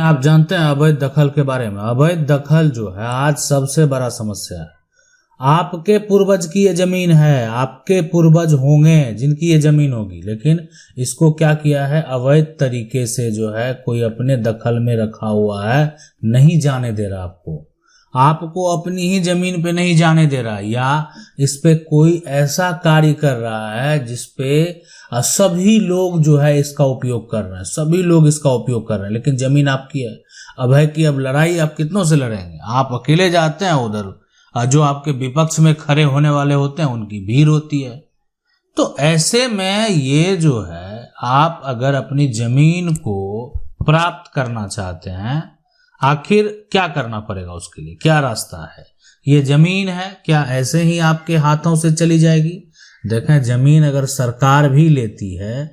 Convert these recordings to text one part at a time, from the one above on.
आप जानते हैं अवैध दखल के बारे में। अवैध दखल जो है आज सबसे बड़ा समस्या है। आपके पूर्वज की ये जमीन है, आपके पूर्वज होंगे जिनकी ये जमीन होगी, लेकिन इसको क्या किया है, अवैध तरीके से जो है कोई अपने दखल में रखा हुआ है, नहीं जाने दे रहा आपको अपनी ही जमीन पे नहीं जाने दे रहा, या इस पे कोई ऐसा कार्य कर रहा है जिसपे सभी लोग जो है इसका उपयोग कर रहे हैं, सभी लोग इसका उपयोग कर रहे हैं, लेकिन जमीन आपकी है। अब है कि अब लड़ाई आप कितनों से लड़ेंगे, आप अकेले जाते हैं, उधर जो आपके विपक्ष में खड़े होने वाले होते हैं उनकी भीड़ होती है। तो ऐसे में ये जो है, आप अगर अपनी जमीन को प्राप्त करना चाहते हैं, आखिर क्या करना पड़ेगा, उसके लिए क्या रास्ता है। ये जमीन है, क्या ऐसे ही आपके हाथों से चली जाएगी? देखें, जमीन अगर सरकार भी लेती है,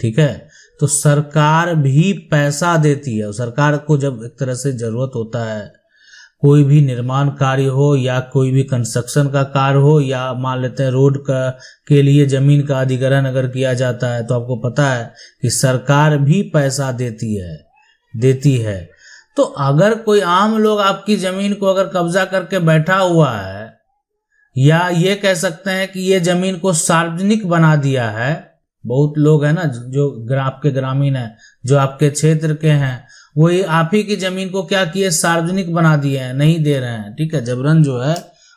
ठीक है, तो सरकार भी पैसा देती है। और सरकार को जब एक तरह से जरूरत होता है, कोई भी निर्माण कार्य हो या कोई भी कंस्ट्रक्शन का कार्य हो, या मान लेते हैं रोड का के लिए जमीन का अधिग्रहण अगर किया जाता है, तो आपको पता है कि सरकार भी पैसा देती है। तो अगर कोई आम लोग आपकी जमीन को अगर कब्जा करके बैठा हुआ है, या ये कह सकते हैं कि ये जमीन को सार्वजनिक बना दिया है, बहुत लोग हैं ना जो आपके ग्रामीण हैं, जो आपके क्षेत्र के हैं, वो ये आप ही की जमीन को क्या किए, सार्वजनिक बना दिए हैं, नहीं दे रहे हैं, ठीक है, जबरन जो है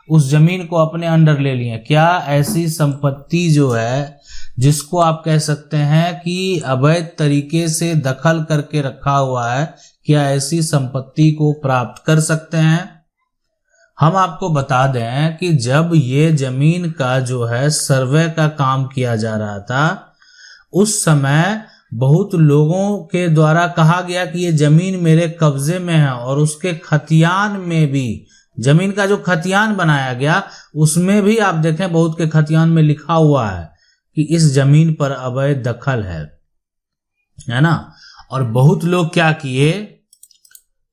उस जमीन को अपने अंडर ले लिए। क्या ऐसी संपत्ति जो है जिसको आप कह सकते हैं कि अवैध तरीके से दखल करके रखा हुआ है, क्या ऐसी संपत्ति को प्राप्त कर सकते हैं? हम आपको बता दें कि जब ये जमीन का जो है सर्वे का काम किया जा रहा था, उस समय बहुत लोगों के द्वारा कहा गया कि ये जमीन मेरे कब्जे में है, और उसके खतियान में भी, जमीन का जो खतियान बनाया गया उसमें भी आप देखें बहुत के खतियान में लिखा हुआ है कि इस जमीन पर अवैध दखल है ना। और बहुत लोग क्या किए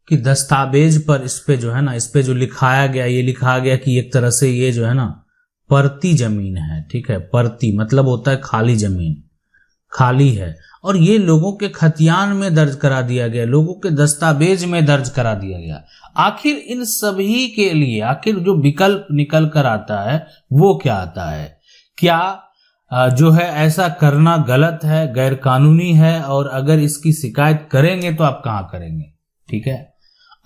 कि दस्तावेज पर इस पे जो है ना, इस पे जो लिखाया गया, ये लिखा गया कि एक तरह से ये जो है ना परती जमीन है, ठीक है, परती मतलब होता है खाली जमीन, खाली है, और ये लोगों के खतियान में दर्ज करा दिया गया, लोगों के दस्तावेज में दर्ज करा दिया गया। आखिर इन सभी के लिए आखिर जो विकल्प निकल कर आता है वो क्या आता है? क्या जो है ऐसा करना गलत है, गैर कानूनी है, और अगर इसकी शिकायत करेंगे तो आप कहाँ करेंगे, ठीक है।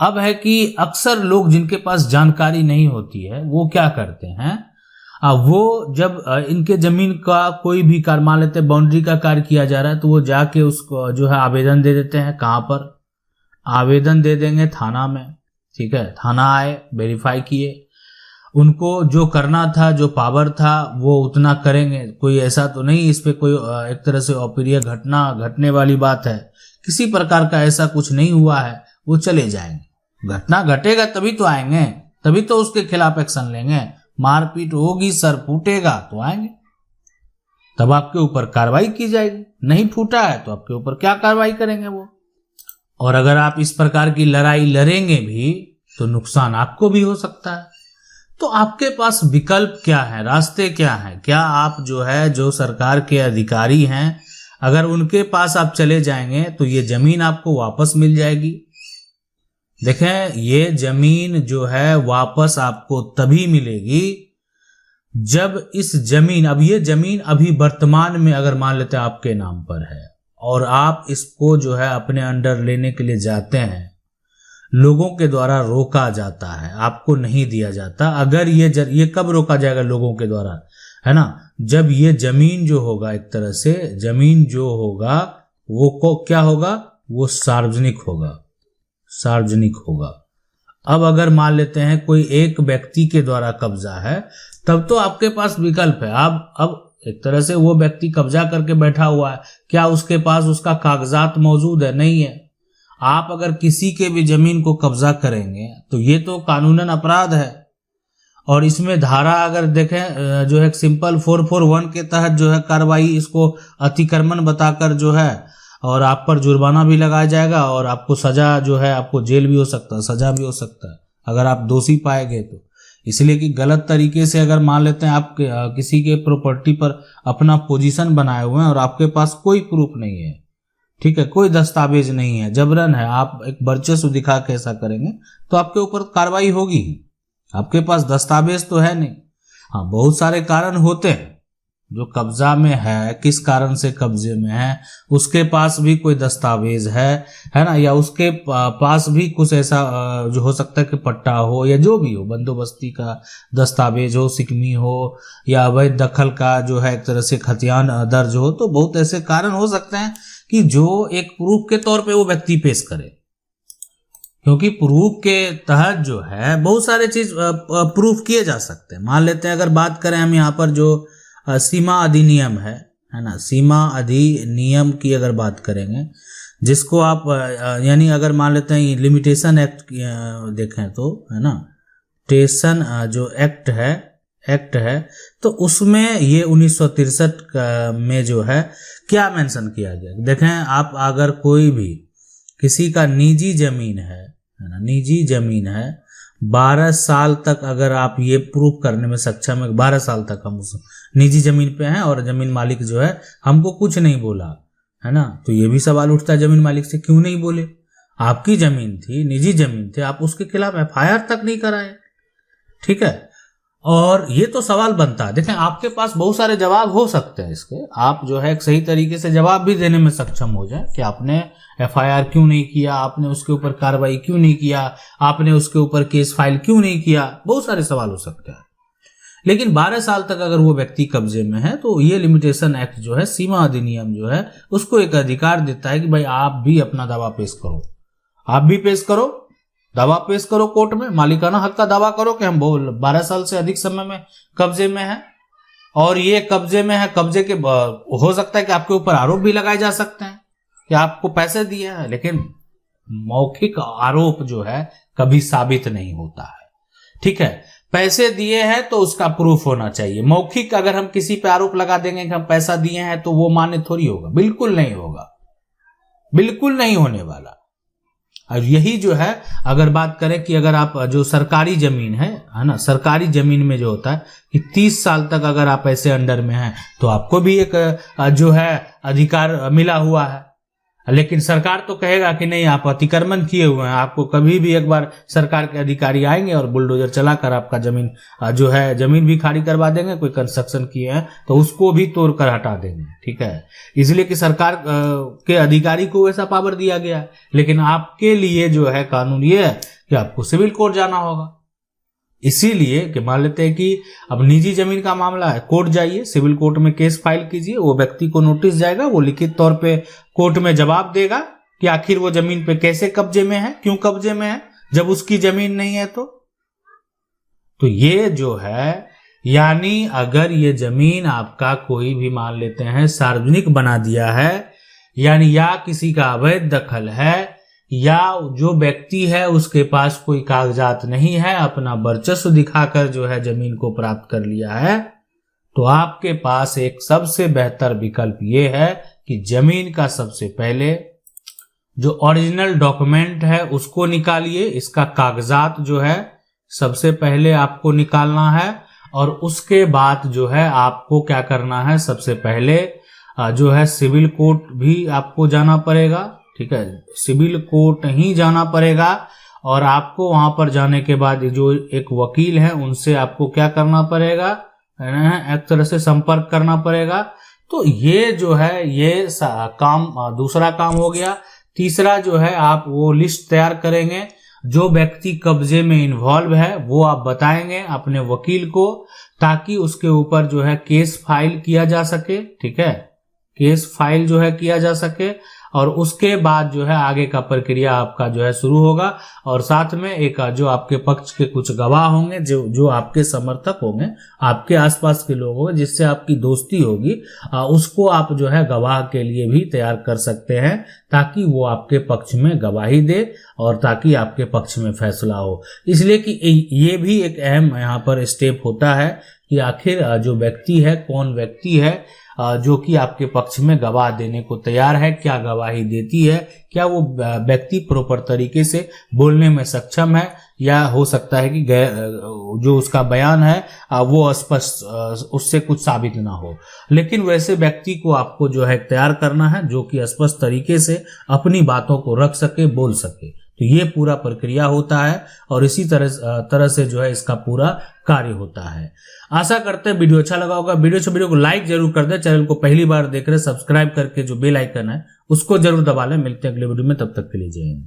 अब है कि अक्सर लोग जिनके पास जानकारी नहीं होती है वो क्या करते हैं, वो जब इनके जमीन का कोई भी कार्य, मान लेते हैं बाउंड्री का कार्य किया जा रहा है, तो वो जाके उसको जो है आवेदन दे देते हैं। कहाँ पर आवेदन दे देंगे? थाना में, ठीक है, थाना आए, वेरीफाई किए, उनको जो करना था, जो पावर था वो उतना करेंगे। कोई ऐसा तो नहीं इस पे कोई एक तरह से अप्रिय घटना घटने वाली बात है, किसी प्रकार का ऐसा कुछ नहीं हुआ है, वो चले जाएंगे। घटना घटेगा तभी तो आएंगे, तभी तो उसके खिलाफ एक्शन लेंगे। मारपीट होगी, सर फूटेगा तो आएंगे, तब आपके ऊपर कार्रवाई की जाएगी। नहीं फूटा है तो आपके ऊपर क्या कार्रवाई करेंगे वो। और अगर आप इस प्रकार की लड़ाई लड़ेंगे भी तो नुकसान आपको भी हो सकता है। तो आपके पास विकल्प क्या है, रास्ते क्या हैं? क्या आप जो है, जो सरकार के अधिकारी हैं, अगर उनके पास आप चले जाएंगे तो ये जमीन आपको वापस मिल जाएगी। देखें, ये जमीन जो है वापस आपको तभी मिलेगी जब इस जमीन, अब ये जमीन अभी वर्तमान में अगर मान लेते हैं आपके नाम पर है, और आप इसको जो है अपने अंडर लेने के लिए जाते हैं, लोगों के द्वारा रोका जाता है, आपको नहीं दिया जाता। अगर ये कब रोका जाएगा लोगों के द्वारा, है ना, जब ये जमीन जो होगा, एक तरह से जमीन जो होगा वो को क्या होगा, वो सार्वजनिक होगा। अब अगर मान लेते हैं कोई एक व्यक्ति के द्वारा कब्जा है, तब तो आपके पास विकल्प है। अब एक तरह से वो व्यक्ति कब्जा करके बैठा हुआ है, क्या उसके पास उसका कागजात मौजूद है? नहीं है। आप अगर किसी के भी जमीन को कब्जा करेंगे तो ये तो कानूनन अपराध है, और इसमें धारा अगर देखें जो है सिंपल 441 के तहत जो है कार्रवाई, इसको अतिक्रमण बताकर जो है, और आप पर जुर्माना भी लगाया जाएगा, और आपको सजा जो है, आपको जेल भी हो सकता है, सजा भी हो सकता है अगर आप दोषी पाए गए तो। इसलिए कि गलत तरीके से अगर मान लेते हैं आप किसी के प्रॉपर्टी पर अपना पोजीशन बनाए हुए हैं और आपके पास कोई प्रूफ नहीं है, ठीक है, कोई दस्तावेज नहीं है, जबरन है, आप एक वर्चस्व दिखा के ऐसा करेंगे तो आपके ऊपर कार्रवाई होगी। आपके पास दस्तावेज तो है नहीं। हाँ, बहुत सारे कारण होते हैं, जो कब्जा में है, किस कारण से कब्जे में है, उसके पास भी कोई दस्तावेज है ना, या उसके पास भी कुछ ऐसा जो हो सकता है कि पट्टा हो या जो भी हो, बंदोबस्ती का दस्तावेज हो, सिकमी हो, या अवैध दखल का जो है एक तरह से खतियान दर्ज हो। तो बहुत ऐसे कारण हो सकते हैं कि जो एक प्रूफ के तौर पे वो व्यक्ति पेश करे, क्योंकि प्रूफ के तहत जो है बहुत सारे चीज प्रूफ किए जा सकते हैं। मान लेते हैं, अगर बात करें हम यहाँ पर जो सीमा अधिनियम है ना, सीमा अधिनियम की अगर बात करेंगे, जिसको आप यानी अगर मान लेते हैं लिमिटेशन एक्ट देखें तो, है ना, टेशन जो एक्ट है तो उसमें ये 1963 में जो है क्या मेंशन किया गया। देखें आप, अगर कोई भी किसी का निजी जमीन है ना, निजी जमीन है, 12 साल तक अगर आप ये प्रूफ करने में सक्षम है, 12 साल तक हम उस निजी जमीन पे हैं और जमीन मालिक जो है हमको कुछ नहीं बोला, है ना, तो ये भी सवाल उठता है जमीन मालिक से, क्यों नहीं बोले? आपकी जमीन थी, निजी जमीन थी, आप उसके खिलाफ FIR तक नहीं कराए, ठीक है। और ये तो सवाल बनता है। देखें, आपके पास बहुत सारे जवाब हो सकते हैं इसके, आप जो है एक सही तरीके से जवाब भी देने में सक्षम हो जाए कि आपने FIR क्यों नहीं किया, आपने उसके ऊपर कार्रवाई क्यों नहीं किया, आपने उसके ऊपर केस फाइल क्यों नहीं किया, बहुत सारे सवाल हो सकते हैं। लेकिन 12 साल तक अगर वो व्यक्ति कब्जे में है तो ये लिमिटेशन एक्ट जो है, सीमा अधिनियम जो है, उसको एक अधिकार देता है कि भाई आप भी अपना दावा पेश करो, आप भी पेश करो, दावा पेश करो कोर्ट में, मालिकाना हक का दावा करो कि हम 12 साल से अधिक समय में कब्जे में है और ये कब्जे में है। कब्जे के हो सकता है कि आपके ऊपर आरोप भी लगाए जा सकते हैं कि आपको पैसे दिए हैं, लेकिन मौखिक आरोप जो है कभी साबित नहीं होता है, ठीक है। पैसे दिए हैं तो उसका प्रूफ होना चाहिए। मौखिक अगर हम किसी पे आरोप लगा देंगे कि हम पैसा दिए हैं तो वो मान्य थोड़ी होगा, बिल्कुल नहीं होगा, बिल्कुल नहीं होने वाला। और यही जो है, अगर बात करें कि अगर आप जो सरकारी जमीन है ना, सरकारी जमीन में जो होता है कि 30 साल तक अगर आप ऐसे अंडर में हैं तो आपको भी एक जो है अधिकार मिला हुआ है। लेकिन सरकार तो कहेगा कि नहीं, आप अतिक्रमण किए हुए हैं, आपको कभी भी एक बार सरकार के अधिकारी आएंगे और बुलडोजर चलाकर आपका जमीन जो है, जमीन भी खाली करवा देंगे, कोई कंस्ट्रक्शन किए हैं तो उसको भी तोड़कर हटा देंगे, ठीक है। इसलिए कि सरकार के अधिकारी को वैसा पावर दिया गया है। लेकिन आपके लिए जो है कानून ये है कि आपको सिविल कोर्ट जाना होगा। इसीलिए कि मान लेते हैं कि अब निजी जमीन का मामला है, कोर्ट जाइए, सिविल कोर्ट में केस फाइल कीजिए, वो व्यक्ति को नोटिस जाएगा, वो लिखित तौर पे कोर्ट में जवाब देगा कि आखिर वो जमीन पे कैसे कब्जे में है, क्यों कब्जे में है, जब उसकी जमीन नहीं है। तो ये जो है, यानी अगर ये जमीन आपका कोई भी मान लेते हैं सार्वजनिक बना दिया है, यानी या किसी का अवैध दखल है, या जो व्यक्ति है उसके पास कोई कागजात नहीं है, अपना वर्चस्व दिखाकर जो है जमीन को प्राप्त कर लिया है, तो आपके पास एक सबसे बेहतर विकल्प ये है कि जमीन का सबसे पहले जो ओरिजिनल डॉक्यूमेंट है उसको निकालिए। इसका कागजात जो है सबसे पहले आपको निकालना है, और उसके बाद जो है आपको क्या करना है, सबसे पहले जो है सिविल कोर्ट भी आपको जाना पड़ेगा, ठीक है, सिविल कोर्ट ही जाना पड़ेगा। और आपको वहां पर जाने के बाद जो एक वकील है उनसे आपको क्या करना पड़ेगा, एक तरह से संपर्क करना पड़ेगा। तो ये जो है ये काम, दूसरा काम हो गया। तीसरा जो है, आप वो लिस्ट तैयार करेंगे, जो व्यक्ति कब्जे में इन्वॉल्व है वो आप बताएंगे अपने वकील को, ताकि उसके ऊपर जो है केस फाइल किया जा सके, ठीक है, केस फाइल जो है किया जा सके। और उसके बाद जो है आगे का प्रक्रिया आपका जो है शुरू होगा। और साथ में एक जो आपके पक्ष के कुछ गवाह होंगे, जो आपके समर्थक होंगे, आपके आसपास के लोग होंगे, जिससे आपकी दोस्ती होगी, उसको आप जो है गवाह के लिए भी तैयार कर सकते हैं, ताकि वो आपके पक्ष में गवाही दे और ताकि आपके पक्ष में फैसला हो। इसलिए कि ये भी एक अहम यहाँ पर स्टेप होता है कि आखिर जो व्यक्ति है कौन व्यक्ति है जो कि आपके पक्ष में गवाह देने को तैयार है, क्या गवाही देती है, क्या वो व्यक्ति प्रॉपर तरीके से बोलने में सक्षम है, या हो सकता है कि जो उसका बयान है वो अस्पष्ट, उससे कुछ साबित ना हो। लेकिन वैसे व्यक्ति को आपको जो है तैयार करना है जो कि स्पष्ट तरीके से अपनी बातों को रख सके, बोल सके। तो ये पूरा प्रक्रिया होता है और इसी तरह से जो है इसका पूरा कार्य होता है। आशा करते हैं वीडियो अच्छा लगा होगा। वीडियो को लाइक जरूर कर दे। चैनल को पहली बार देख रहे सब्सक्राइब करके जो बेल आइकन है उसको जरूर दबा लें। मिलते हैं अगले वीडियो में, तब तक के लिए जय हिंद।